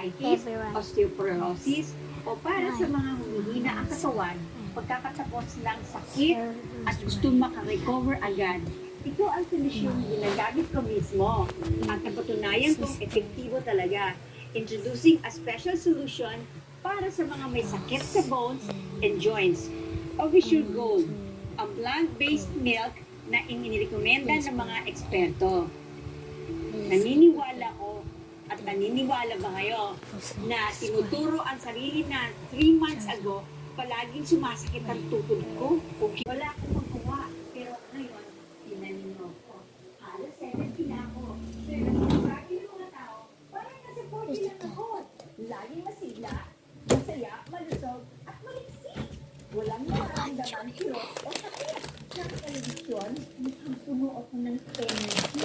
arthritis, osteoporosis, o para sa mga humihina ang katawan, pagkakatapos ng sakit at gusto makarecover agad. Ito ang solusyon na ginagamit ko mismo. At napatunayan kong epektibo talaga. Introducing a special solution para sa mga may sakit sa bones and joints. Ovisure Gold, a plant-based milk na inirekomenda ng mga eksperto. Naniniwala ko at naniniwala ba kayo na tinuturo ang sarili na 3 months ago, palaging sumasakit ang tukod ko? Okay. Wala akong magawa, pero ngayon, tinanin mo ko. Halos 70 na ako. Pero sabi ng mga tao, parang nasa 40 lang ako. Laging masigla, masaya, malusog, at maliksik. Walang nararamdaman kirot o sakit. Sa telebisyon, mukhang puno ako ng energy.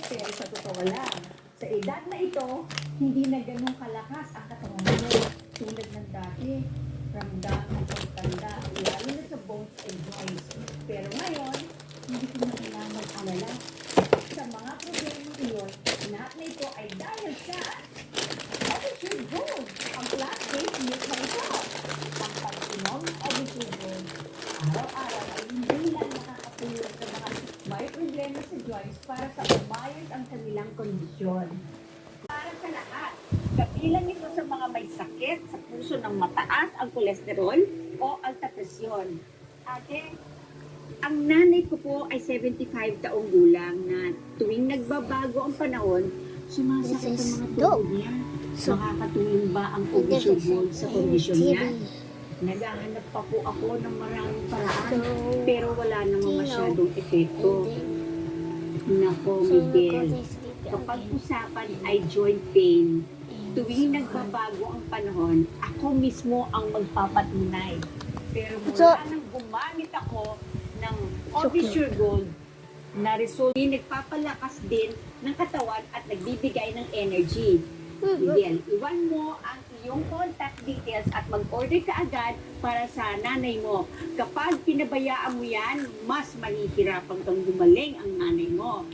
Pero sa totoo lang, sa edad na ito, hindi na ganun kalakas ang katawan mo. Tulad ng dati, ramdam ang pagtanda, lalo na sa bones and joints. Pero ngayon, hindi ko na kailangan mag-alala. Sa mga problema iyon, lahat na ito ay dahil sa Ovisure Gold, ang plant-based milk na ito. Ang pag-inom ng Ovisure Gold, araw-araw ay hindi lang nakakatulong sa mga may problema sa joints para sa umayos ang kanilang kondisyon. Para sa lahat, kabilang ito sa mga may sakit sa puso ng mataas ang kolesterol o alta presyon. Ate, ang nanay ko po ay 75 taong gulang na tuwing nagbabago ang panahon, sumasakit ang mga tuhod niya. Makakatulong ba ang Ovisure Gold sa kondisyon niya? Naghahanap pa po ako ng maraming paraan, pero wala namang masyadong epekto. Nako, Miguel, kapag usapan ay joint pain, tuwing nagbabago ang panahon, ako mismo ang magpapatunay. Pero mula nang gumamit ako ng Ovisure Gold, na resulta, nagpapalakas din ng katawan at nagbibigay ng energy. Miguel, iwan mo ang iyong contact details at mag-order ka agad para sa nanay mo. Kapag pinabayaan mo yan, mas mahihirapan kang gumaling ang nanay mo.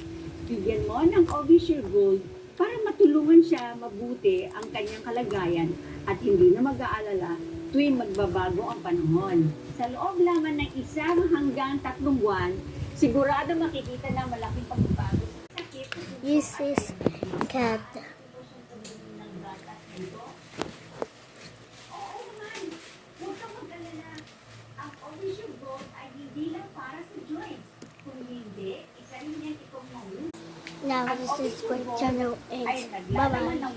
Bigyan mo ng Ovisure Gold para matulungan siya mabuti ang kanyang kalagayan at hindi na mag-aalala tuwing magbabago ang panahon. Sa loob lamang ng 1 hanggang 3 buwan, sigurado makikita na malaking pagbabago sa sakit. This is cat. Oo naman, huwag kang mag-alala. Ang Ovisure Gold ay hindi lang para sa joints. Kung hindi, isa rin yan itong mahusay. Now Ang this is Ovisure for Gold channel ay 8. naglalaman Bye-bye. ng